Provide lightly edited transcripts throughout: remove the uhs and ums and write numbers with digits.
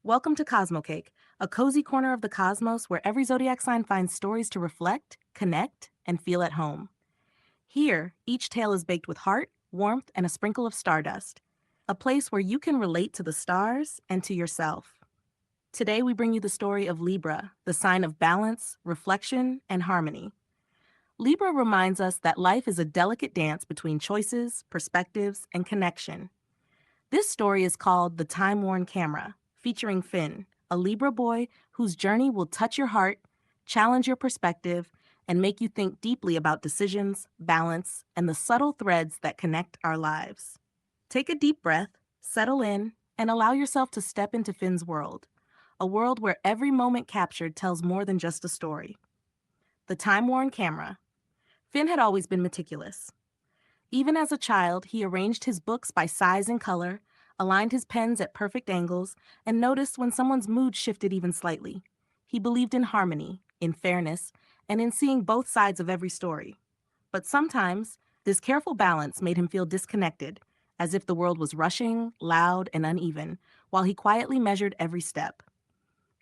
Welcome to CosmoCake, a cozy corner of the cosmos where every zodiac sign finds stories to reflect, connect, and feel at home. Here, each tale is baked with heart, warmth, and a sprinkle of stardust, a place where you can relate to the stars and to yourself. Today, we bring you the story of Libra, the sign of balance, reflection, and harmony. Libra reminds us that life is a delicate dance between choices, perspectives, and connection. This story is called The Time-Worn Camera, featuring Finn, a Libra boy whose journey will touch your heart, challenge your perspective, and make you think deeply about decisions, balance, and the subtle threads that connect our lives. Take a deep breath, settle in, and allow yourself to step into Finn's world, a world where every moment captured tells more than just a story. The Time-Worn Camera. Finn had always been meticulous. Even as a child, he arranged his books by size and color, aligned his pens at perfect angles, and noticed when someone's mood shifted even slightly. He believed in harmony, in fairness, and in seeing both sides of every story. But sometimes, this careful balance made him feel disconnected, as if the world was rushing, loud, and uneven, while he quietly measured every step.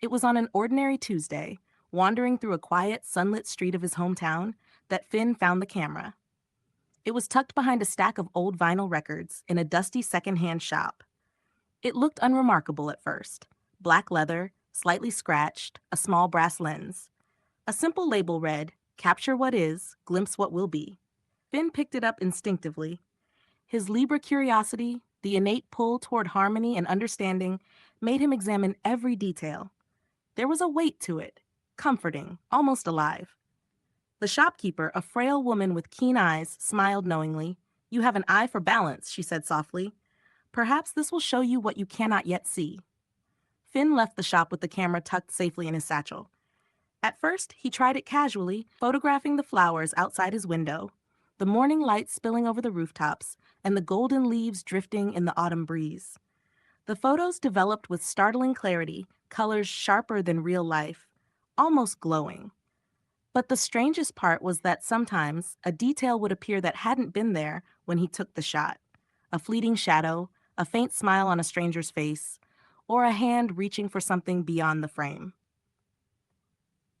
It was on an ordinary Tuesday, wandering through a quiet, sunlit street of his hometown, that Finn found the camera. It was tucked behind a stack of old vinyl records in a dusty secondhand shop. It looked unremarkable at first. Black leather, slightly scratched, a small brass lens. A simple label read, "Capture what is, glimpse what will be." Finn picked it up instinctively. His Libra curiosity, the innate pull toward harmony and understanding, made him examine every detail. There was a weight to it, comforting, almost alive. The shopkeeper, a frail woman with keen eyes, smiled knowingly. "You have an eye for balance," she said softly. "Perhaps this will show you what you cannot yet see." Finn left the shop with the camera tucked safely in his satchel. At first, he tried it casually, photographing the flowers outside his window, the morning light spilling over the rooftops, and the golden leaves drifting in the autumn breeze. The photos developed with startling clarity, colors sharper than real life, almost glowing. But the strangest part was that sometimes a detail would appear that hadn't been there when he took the shot. A fleeting shadow, a faint smile on a stranger's face, or a hand reaching for something beyond the frame.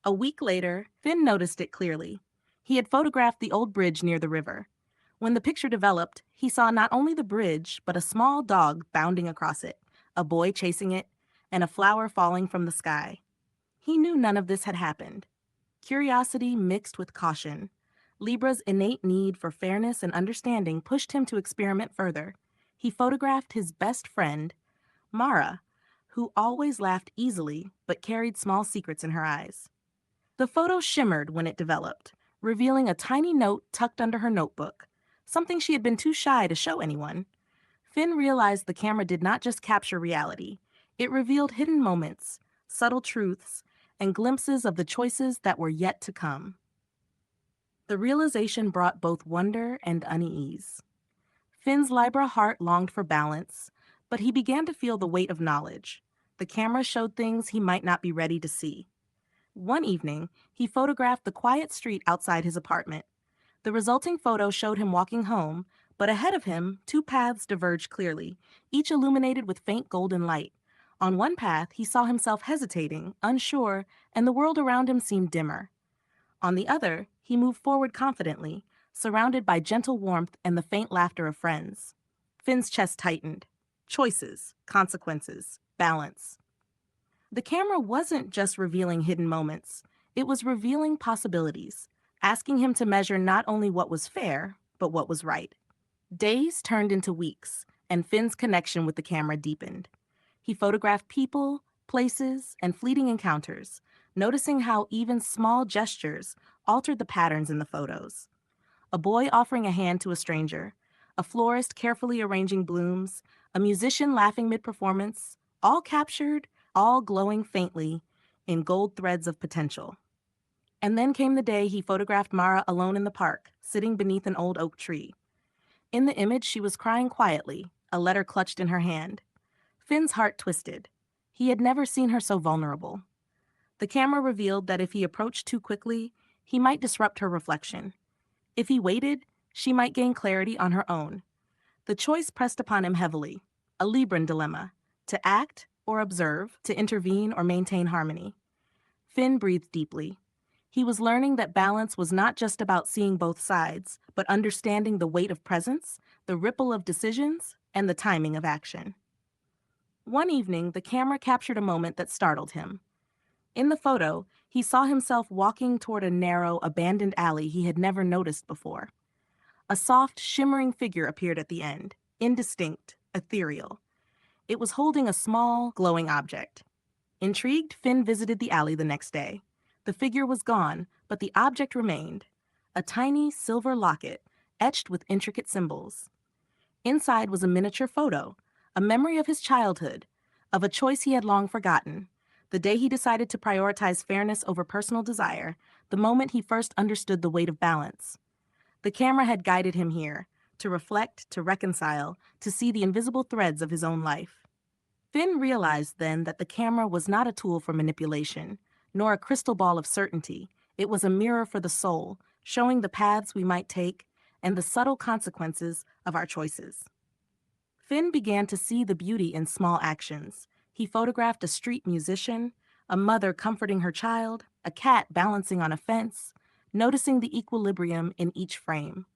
A week later, Finn noticed it clearly. He had photographed the old bridge near the river. When the picture developed, he saw not only the bridge, but a small dog bounding across it, a boy chasing it, and a flower falling from the sky. He knew none of this had happened. Curiosity mixed with caution. Libra's innate need for fairness and understanding pushed him to experiment further. He photographed his best friend, Mara, who always laughed easily but carried small secrets in her eyes. The photo shimmered when it developed, revealing a tiny note tucked under her notebook, something she had been too shy to show anyone. Finn realized the camera did not just capture reality. It revealed hidden moments, subtle truths, and glimpses of the choices that were yet to come. The realization brought both wonder and unease. Finn's Libra heart longed for balance, but he began to feel the weight of knowledge. The camera showed things he might not be ready to see. One evening, he photographed the quiet street outside his apartment. The resulting photo showed him walking home, but ahead of him, two paths diverged clearly, each illuminated with faint golden light. On one path, he saw himself hesitating, unsure, and the world around him seemed dimmer. On the other, he moved forward confidently, surrounded by gentle warmth and the faint laughter of friends. Finn's chest tightened. Choices, consequences, balance. The camera wasn't just revealing hidden moments. It was revealing possibilities, asking him to measure not only what was fair, but what was right. Days turned into weeks, and Finn's connection with the camera deepened. He photographed people, places, and fleeting encounters, noticing how even small gestures altered the patterns in the photos. A boy offering a hand to a stranger, a florist carefully arranging blooms, a musician laughing mid-performance, all captured, all glowing faintly in gold threads of potential. And then came the day he photographed Mara alone in the park, sitting beneath an old oak tree. In the image, she was crying quietly, a letter clutched in her hand. Finn's heart twisted. He had never seen her so vulnerable. The camera revealed that if he approached too quickly, he might disrupt her reflection. If he waited, she might gain clarity on her own. The choice pressed upon him heavily, a Libran dilemma, to act or observe, to intervene or maintain harmony. Finn breathed deeply. He was learning that balance was not just about seeing both sides, but understanding the weight of presence, the ripple of decisions, and the timing of action. One evening, the camera captured a moment that startled him. In the photo, he saw himself walking toward a narrow, abandoned alley he had never noticed before. A soft, shimmering figure appeared at the end, indistinct, ethereal. It was holding a small, glowing object. Intrigued, Finn visited the alley the next day. The figure was gone, but the object remained. A tiny silver locket, etched with intricate symbols. Inside was a miniature photo, a memory of his childhood, of a choice he had long forgotten, the day he decided to prioritize fairness over personal desire, the moment he first understood the weight of balance. The camera had guided him here, to reflect, to reconcile, to see the invisible threads of his own life. Finn realized then that the camera was not a tool for manipulation, nor a crystal ball of certainty. It was a mirror for the soul, showing the paths we might take and the subtle consequences of our choices. Finn began to see the beauty in small actions. He photographed a street musician, a mother comforting her child, a cat balancing on a fence, noticing the equilibrium in each frame.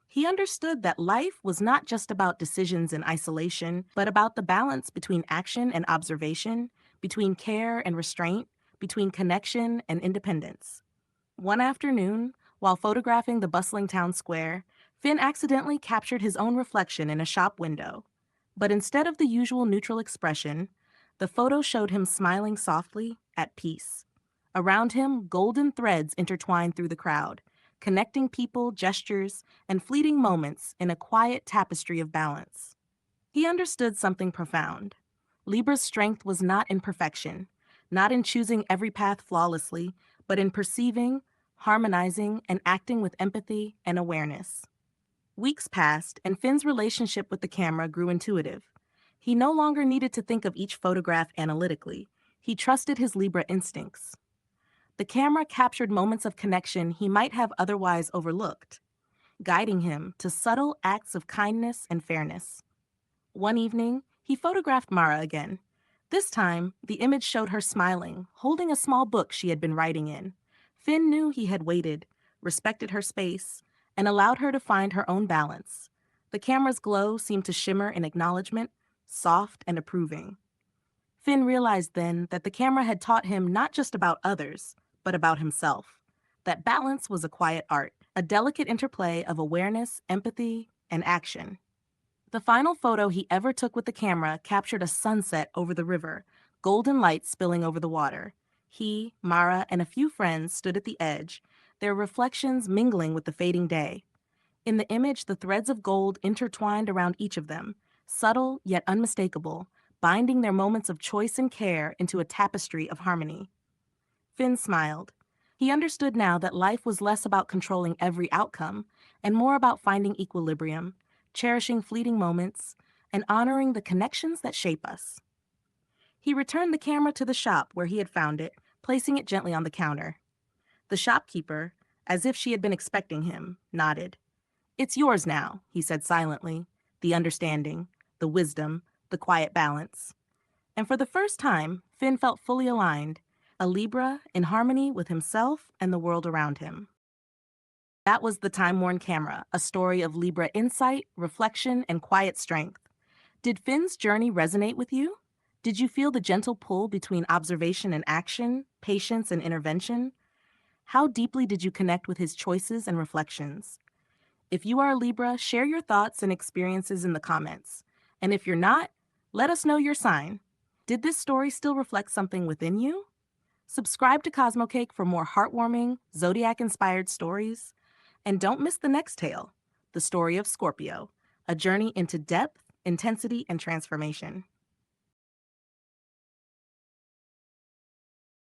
He understood that life was not just about decisions in isolation, but about the balance between action and observation, between care and restraint, between connection and independence. One afternoon, while photographing the bustling town square, Finn accidentally captured his own reflection in a shop window. But instead of the usual neutral expression, the photo showed him smiling softly, at peace. Around him, golden threads intertwined through the crowd, connecting people, gestures, and fleeting moments in a quiet tapestry of balance. He understood something profound. Libra's strength was not in perfection, not in choosing every path flawlessly, but in perceiving, harmonizing, and acting with empathy and awareness. Weeks passed, and Finn's relationship with the camera grew intuitive. He no longer needed to think of each photograph analytically. He trusted his Libra instincts. The camera captured moments of connection he might have otherwise overlooked, guiding him to subtle acts of kindness and fairness. One evening, he photographed Mara again. This time, the image showed her smiling, holding a small book she had been writing in. Finn knew he had waited, respected her space, and allowed her to find her own balance. The camera's glow seemed to shimmer in acknowledgement, soft and approving. Finn realized then that the camera had taught him not just about others, but about himself. That balance was a quiet art, a delicate interplay of awareness, empathy, and action. The final photo he ever took with the camera captured a sunset over the river, golden light spilling over the water. He, Mara, and a few friends stood at the edge, their reflections mingling with the fading day. In the image, the threads of gold intertwined around each of them, subtle yet unmistakable, binding their moments of choice and care into a tapestry of harmony. Finn smiled. He understood now that life was less about controlling every outcome and more about finding equilibrium, cherishing fleeting moments, and honoring the connections that shape us. He returned the camera to the shop where he had found it, placing it gently on the counter. The shopkeeper, as if she had been expecting him, nodded. "It's yours now," he said silently, the understanding, the wisdom, the quiet balance. And for the first time, Finn felt fully aligned, a Libra in harmony with himself and the world around him. That was The Time-Worn Camera, a story of Libra insight, reflection, and quiet strength. Did Finn's journey resonate with you? Did you feel the gentle pull between observation and action, patience and intervention? How deeply did you connect with his choices and reflections? If you are a Libra, share your thoughts and experiences in the comments. And if you're not, let us know your sign. Did this story still reflect something within you? Subscribe to CosmoCake for more heartwarming, Zodiac-inspired stories. And don't miss the next tale, the story of Scorpio, a journey into depth, intensity, and transformation.